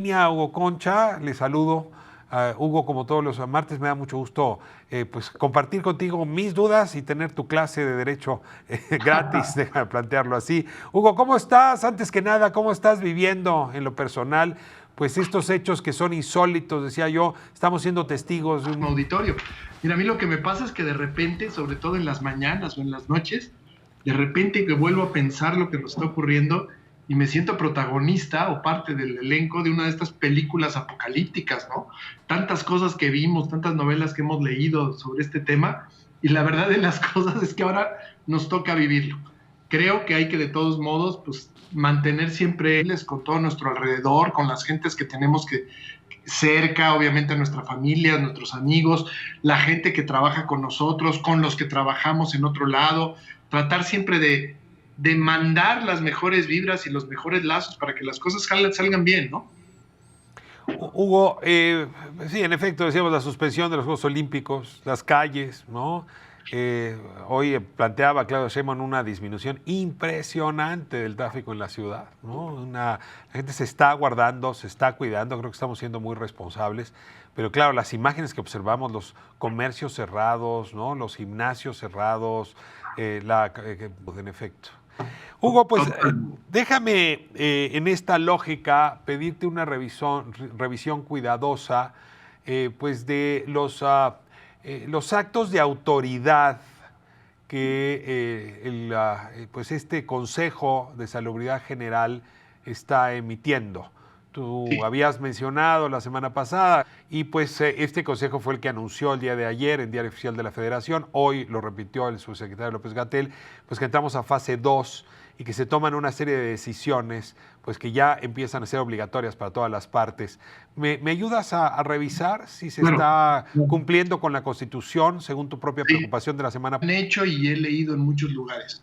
Hugo Concha, le saludo. Hugo, como todos los martes, me da mucho gusto pues compartir contigo mis dudas y tener tu clase de derecho gratis, déjame plantearlo así. Hugo, ¿cómo estás? Antes que nada, ¿cómo estás viviendo en lo personal? Pues estos hechos que son insólitos, decía yo, estamos siendo testigos de un... Auditorio. Mira, a mí lo que me pasa es que de repente, sobre todo en las mañanas o en las noches, de repente que vuelvo a pensar lo que nos está ocurriendo y me siento protagonista o parte del elenco de una de estas películas apocalípticas, ¿no? Tantas cosas que vimos, tantas novelas que hemos leído sobre este tema, y la verdad de las cosas es que ahora nos toca vivirlo. Creo que hay que de todos modos, pues, mantener siempre con todo nuestro alrededor, con las gentes que tenemos que cerca, obviamente a nuestra familia, a nuestros amigos, la gente que trabaja con nosotros, con los que trabajamos en otro lado, tratar siempre de mandar las mejores vibras y los mejores lazos para que las cosas salgan bien, ¿no? Hugo, sí, en efecto, decíamos la suspensión de los Juegos Olímpicos, las calles, ¿no? Hoy planteaba Claudio Sheinbaum una disminución impresionante del tráfico en la ciudad, ¿no? La gente se está guardando, se está cuidando, creo que estamos siendo muy responsables, pero claro, las imágenes que observamos, los comercios cerrados, ¿no? Los gimnasios cerrados, pues, en efecto. Hugo, pues déjame en esta lógica pedirte una revisión cuidadosa pues de los actos de autoridad que pues este Consejo de Salubridad General está emitiendo. Tú Sí. habías mencionado la semana pasada y pues este consejo fue el que anunció el día de ayer en Diario Oficial de la Federación, hoy lo repitió el subsecretario López-Gatell, pues que entramos a fase 2 y que se toman una serie de decisiones pues que ya empiezan a ser obligatorias para todas las partes. ¿Me ayudas a revisar si se Bueno, está cumpliendo con la Constitución según tu propia sí, preocupación de la semana? han hecho y he leído en muchos lugares.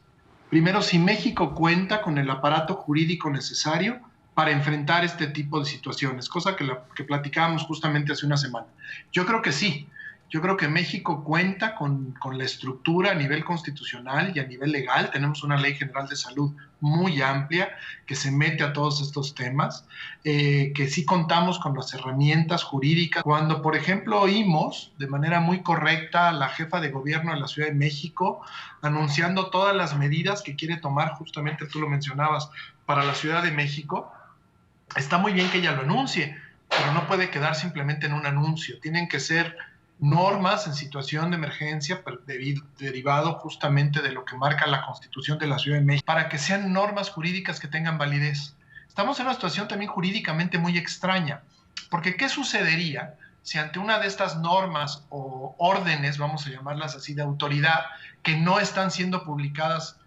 Primero, si México cuenta con el aparato jurídico necesario para enfrentar este tipo de situaciones, cosa que platicábamos justamente hace una semana. Yo creo que sí. Yo creo que México cuenta con la estructura a nivel constitucional y a nivel legal. Tenemos una ley general de salud muy amplia que se mete a todos estos temas, que sí contamos con las herramientas jurídicas. Cuando, por ejemplo, oímos de manera muy correcta a la jefa de gobierno de la Ciudad de México anunciando todas las medidas que quiere tomar, justamente tú lo mencionabas, para la Ciudad de México, está muy bien que ella lo anuncie, pero no puede quedar simplemente en un anuncio. Tienen que ser normas en situación de emergencia derivado justamente de lo que marca la Constitución de la Ciudad de México, para que sean normas jurídicas que tengan validez. Estamos en una situación también jurídicamente muy extraña, porque ¿qué sucedería si ante una de estas normas o órdenes, vamos a llamarlas así, de autoridad, que no están siendo publicadas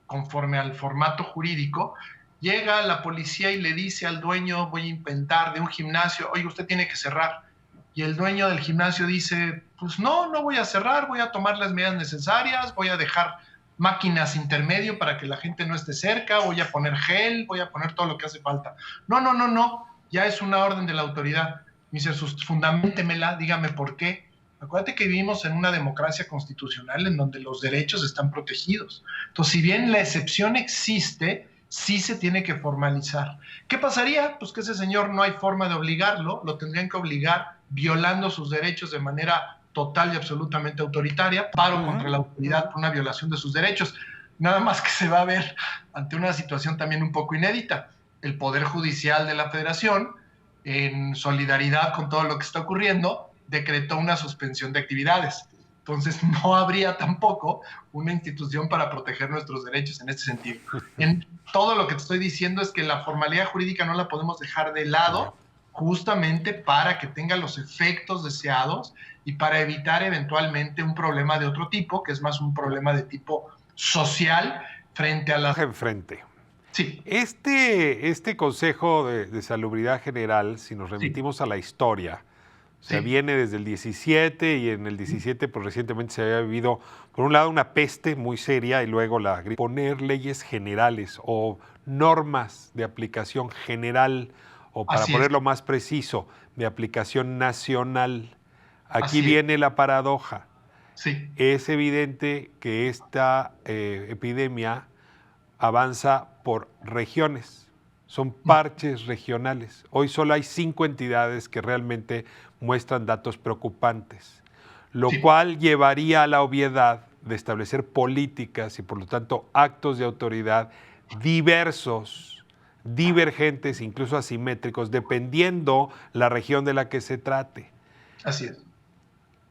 conforme al formato jurídico, llega la policía y le dice al dueño, voy a inventar, de un gimnasio, oye, usted tiene que cerrar? Y el dueño del gimnasio dice, pues no voy a cerrar, voy a tomar las medidas necesarias, voy a dejar máquinas intermedio para que la gente no esté cerca, voy a poner gel, voy a poner todo lo que hace falta. No, ya es una orden de la autoridad. Me dice, fundamentemela, dígame por qué. Acuérdate que vivimos en una democracia constitucional en donde los derechos están protegidos. Entonces, si bien la excepción existe, sí se tiene que formalizar. ¿Qué pasaría? Pues que ese señor no hay forma de obligarlo, lo tendrían que obligar violando sus derechos de manera total y absolutamente autoritaria, paro contra la autoridad por una violación de sus derechos. Nada más que se va a ver ante una situación también un poco inédita. El Poder Judicial de la Federación, en solidaridad con todo lo que está ocurriendo, decretó una suspensión de actividades. Entonces, no habría tampoco una institución para proteger nuestros derechos en este sentido. En todo lo que te estoy diciendo es que la formalidad jurídica no la podemos dejar de lado justamente para que tenga los efectos deseados y para evitar eventualmente un problema de otro tipo, que es más un problema de tipo social frente a las... Enfrente. Sí, Este Consejo de Salubridad General, si nos sí, remitimos a la historia, o sea, sí, viene desde el 17 y en el 17 pues recientemente se había vivido, por un lado, una peste muy seria y luego la gripe. Poner leyes generales o normas de aplicación general o para así es, ponerlo más preciso, de aplicación nacional. Aquí así es, viene la paradoja. sí, Es evidente que esta epidemia avanza por regiones. O son parches regionales. Hoy solo hay 5 entidades que realmente muestran datos preocupantes, lo cual llevaría a la obviedad de establecer políticas y por lo tanto actos de autoridad diversos, divergentes, incluso asimétricos, dependiendo la región de la que se trate. Así es.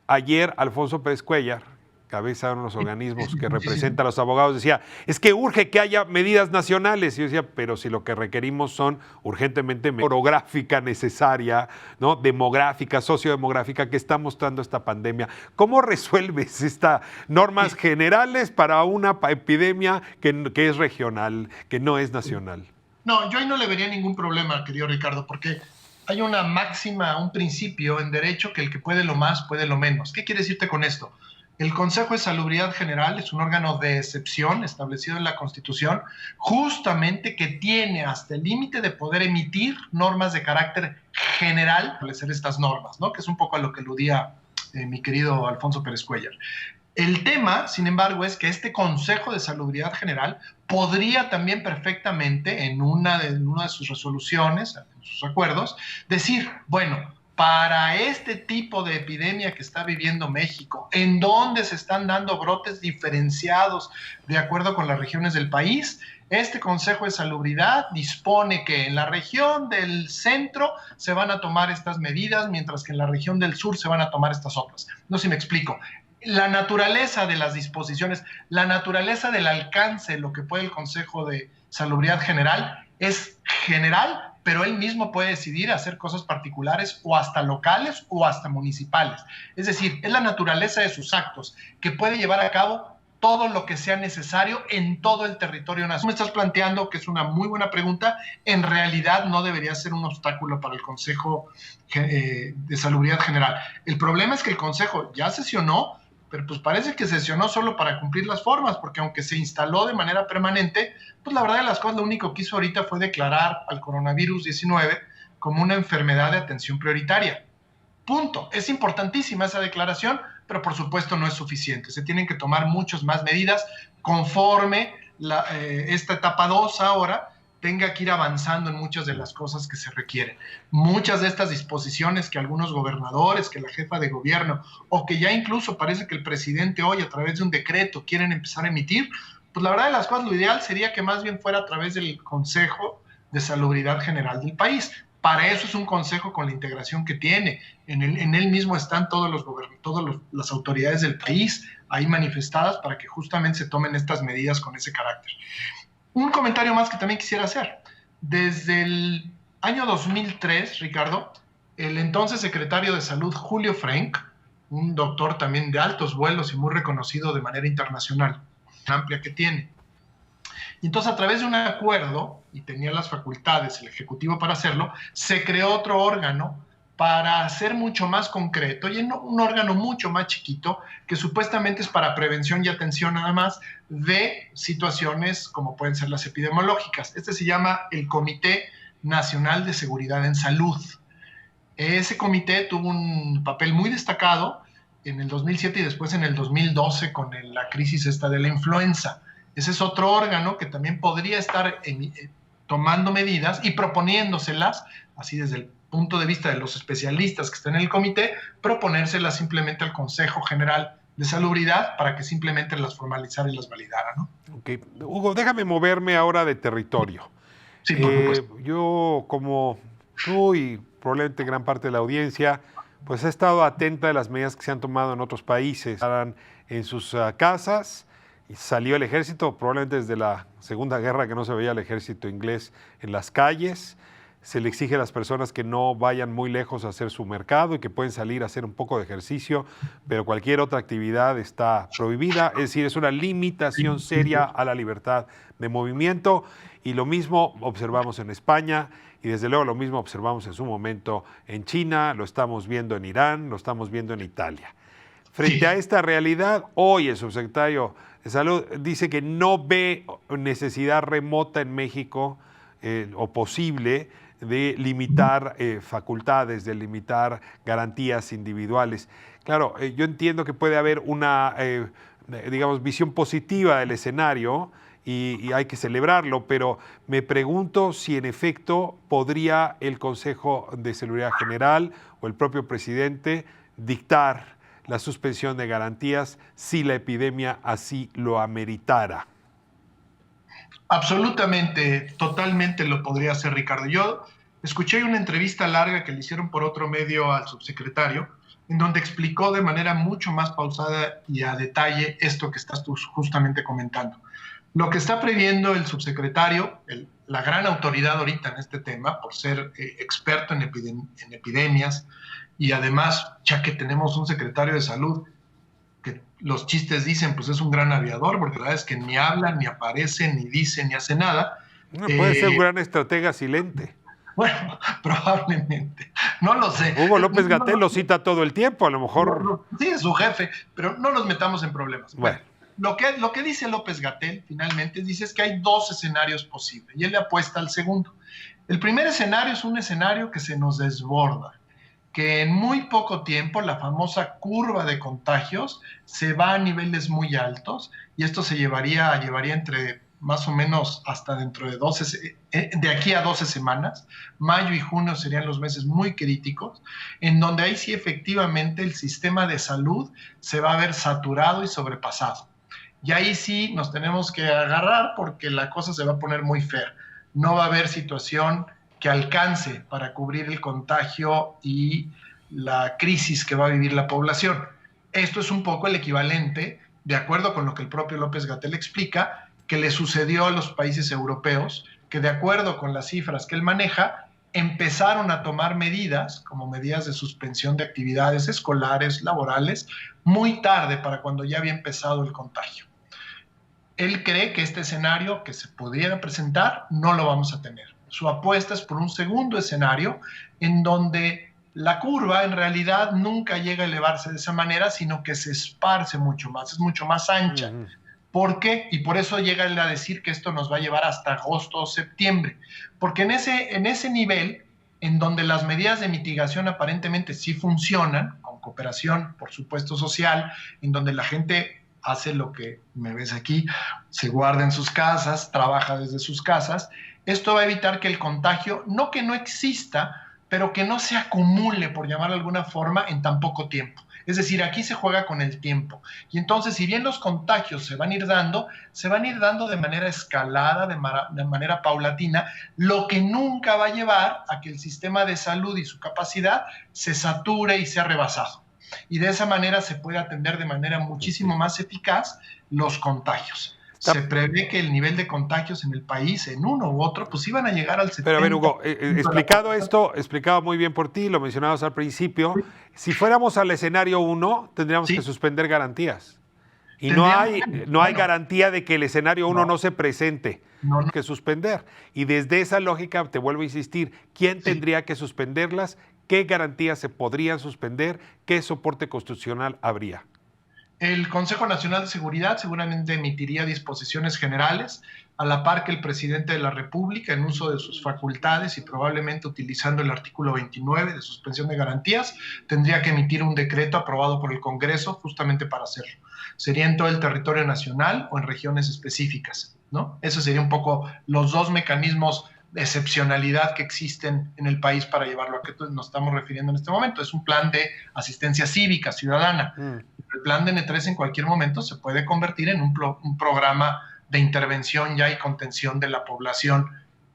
Ayer Alfonso Pérez Cuéllar, cabeza de uno de los organismos que representa a los abogados, decía, es que urge que haya medidas nacionales. Y yo decía, pero si lo que requerimos son urgentemente orográfica necesaria, ¿no? Demográfica, sociodemográfica, que está mostrando esta pandemia. ¿Cómo resuelves estas normas generales para una epidemia que es regional, que no es nacional? No, yo ahí no le vería ningún problema, querido Ricardo, porque hay una máxima, un principio en derecho que el que puede lo más, puede lo menos. ¿Qué quiere decirte con esto? El Consejo de Salubridad General es un órgano de excepción establecido en la Constitución, justamente que tiene hasta el límite de poder emitir normas de carácter general, establecer estas normas, ¿no? Que es un poco a lo que aludía mi querido Alfonso Pérez Cuéllar. El tema, sin embargo, es que este Consejo de Salubridad General podría también perfectamente, en una de sus resoluciones, en sus acuerdos, decir, bueno, para este tipo de epidemia que está viviendo México, en donde se están dando brotes diferenciados de acuerdo con las regiones del país, este Consejo de Salubridad dispone que en la región del centro se van a tomar estas medidas, mientras que en la región del sur se van a tomar estas otras. No sé si me explico. La naturaleza de las disposiciones, la naturaleza del alcance, lo que puede el Consejo de Salubridad General, es general, pero él mismo puede decidir hacer cosas particulares o hasta locales o hasta municipales. Es decir, es la naturaleza de sus actos que puede llevar a cabo todo lo que sea necesario en todo el territorio nacional. Me estás planteando, que es una muy buena pregunta, en realidad no debería ser un obstáculo para el Consejo de Salubridad General. El problema es que el Consejo ya sesionó, pero pues parece que sesionó solo para cumplir las formas, porque aunque se instaló de manera permanente, pues la verdad de las cosas lo único que hizo ahorita fue declarar al coronavirus 19 como una enfermedad de atención prioritaria. Punto. Es importantísima esa declaración, pero por supuesto no es suficiente. Se tienen que tomar muchas más medidas conforme esta etapa 2 ahora tenga que ir avanzando en muchas de las cosas que se requieren. Muchas de estas disposiciones que algunos gobernadores, que la jefa de gobierno, o que ya incluso parece que el presidente hoy a través de un decreto quieren empezar a emitir, pues la verdad de las cosas, lo ideal sería que más bien fuera a través del Consejo de Salubridad General del país. Para eso es un consejo con la integración que tiene. En él mismo están todas las autoridades del país ahí manifestadas para que justamente se tomen estas medidas con ese carácter. Un comentario más que también quisiera hacer. Desde el año 2003, Ricardo, el entonces secretario de Salud, Julio Frenk, un doctor también de altos vuelos y muy reconocido de manera internacional, amplia que tiene. Y entonces, a través de un acuerdo, y tenía las facultades el Ejecutivo para hacerlo, se creó otro órgano para ser mucho más concreto, y un órgano mucho más chiquito, que supuestamente es para prevención y atención nada más de situaciones como pueden ser las epidemiológicas. Este se llama el Comité Nacional de Seguridad en Salud. Ese comité tuvo un papel muy destacado en el 2007 y después en el 2012 con la crisis esta de la influenza. Ese es otro órgano que también podría estar tomando medidas y proponiéndoselas, así desde el punto de vista de los especialistas que están en el comité, proponérselas simplemente al Consejo General de Salubridad para que simplemente las formalizara y las validara, ¿no? Okay. Hugo, déjame moverme ahora de territorio. Sí, por supuesto. Yo, como tú y probablemente gran parte de la audiencia, pues he estado atenta de las medidas que se han tomado en otros países. Estaban en sus casas y salió el ejército, probablemente desde la Segunda Guerra que no se veía el ejército inglés en las calles. Se le exige a las personas que no vayan muy lejos a hacer su mercado y que pueden salir a hacer un poco de ejercicio, pero cualquier otra actividad está prohibida. Es decir, es una limitación seria a la libertad de movimiento, y lo mismo observamos en España y desde luego lo mismo observamos en su momento en China, lo estamos viendo en Irán, lo estamos viendo en Italia. Frente a esta realidad, hoy el subsecretario de Salud dice que no ve necesidad remota en México o posible de limitar facultades, de limitar garantías individuales. Claro, yo entiendo que puede haber una, digamos, visión positiva del escenario y hay que celebrarlo, pero me pregunto si en efecto podría el Consejo de Seguridad General o el propio presidente dictar la suspensión de garantías si la epidemia así lo ameritara. Absolutamente, totalmente lo podría hacer, Ricardo. Yo escuché una entrevista larga que le hicieron por otro medio al subsecretario, en donde explicó de manera mucho más pausada y a detalle esto que estás tú justamente comentando. Lo que está previendo el subsecretario, la gran autoridad ahorita en este tema, por ser experto en epidemias, y además, ya que tenemos un secretario de salud que los chistes dicen, pues es un gran aviador, porque la verdad es que ni habla, ni aparece, ni dice, ni hace nada. Puede ser un gran estratega silente. Bueno, probablemente. No lo sé. Hugo López-Gatell lo cita todo el tiempo, a lo mejor. Sí, es su jefe, pero no nos metamos en problemas. Bueno. Lo que dice López-Gatell finalmente dice es que hay dos escenarios posibles y él le apuesta al segundo. El primer escenario es un escenario que se nos desborda, que en muy poco tiempo la famosa curva de contagios se va a niveles muy altos y esto se llevaría entre más o menos hasta dentro de de aquí a 12 semanas. Mayo y junio serían los meses muy críticos, en donde ahí sí efectivamente el sistema de salud se va a ver saturado y sobrepasado. Y ahí sí nos tenemos que agarrar porque la cosa se va a poner muy fea. No va a haber situación que alcance para cubrir el contagio y la crisis que va a vivir la población. Esto es un poco el equivalente, de acuerdo con lo que el propio López-Gatell explica, que le sucedió a los países europeos, que de acuerdo con las cifras que él maneja, empezaron a tomar medidas, como medidas de suspensión de actividades escolares, laborales, muy tarde para cuando ya había empezado el contagio. Él cree que este escenario que se pudiera presentar no lo vamos a tener. Su apuesta es por un segundo escenario en donde la curva en realidad nunca llega a elevarse de esa manera, sino que se esparce mucho más, es mucho más ancha. ¿Por qué? Y por eso llega él a decir que esto nos va a llevar hasta agosto o septiembre. Porque en ese nivel, en donde las medidas de mitigación aparentemente sí funcionan, con cooperación, por supuesto, social, en donde la gente hace lo que me ves aquí, se guarda en sus casas, trabaja desde sus casas, esto va a evitar que el contagio, no que no exista, pero que no se acumule, por llamarlo de alguna forma, en tan poco tiempo. Es decir, aquí se juega con el tiempo. Y entonces, si bien los contagios se van a ir dando de manera escalada, de manera paulatina, lo que nunca va a llevar a que el sistema de salud y su capacidad se sature y sea rebasado. Y de esa manera se puede atender de manera muchísimo más eficaz los contagios. Se prevé que el nivel de contagios en el país, en uno u otro, pues iban a llegar al 70%. Pero a ver, Hugo, explicado muy bien por ti, lo mencionabas al principio, si fuéramos al escenario 1, tendríamos que suspender garantías. Y no hay garantía de que el escenario 1 no se presente. No. Que suspender. Y desde esa lógica, te vuelvo a insistir, ¿quién tendría que suspenderlas? ¿Qué garantías se podrían suspender? ¿Qué soporte constitucional habría? El Consejo Nacional de Seguridad seguramente emitiría disposiciones generales, a la par que el presidente de la República, en uso de sus facultades y probablemente utilizando el artículo 29 de suspensión de garantías, tendría que emitir un decreto aprobado por el Congreso justamente para hacerlo. Sería en todo el territorio nacional o en regiones específicas, ¿no? Esos serían un poco los dos mecanismos de excepcionalidad que existen en el país para llevarlo a que nos estamos refiriendo en este momento. Es un plan de asistencia cívica, ciudadana. El plan de N3 en cualquier momento se puede convertir en un programa de intervención ya y contención de la población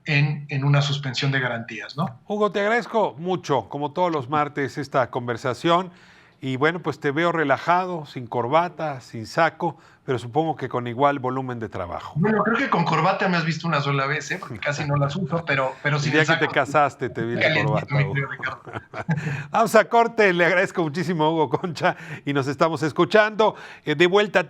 en una suspensión de garantías, ¿no? Hugo, te agradezco mucho, como todos los martes, esta conversación. Y bueno, pues te veo relajado, sin corbata, sin saco, pero supongo que con igual volumen de trabajo. Bueno, creo que con corbata me has visto una sola vez, porque casi no las uso, pero sí. El día que te casaste te vi de corbata, Hugo. Vamos a corte, le agradezco muchísimo a Hugo Concha y nos estamos escuchando. De vuelta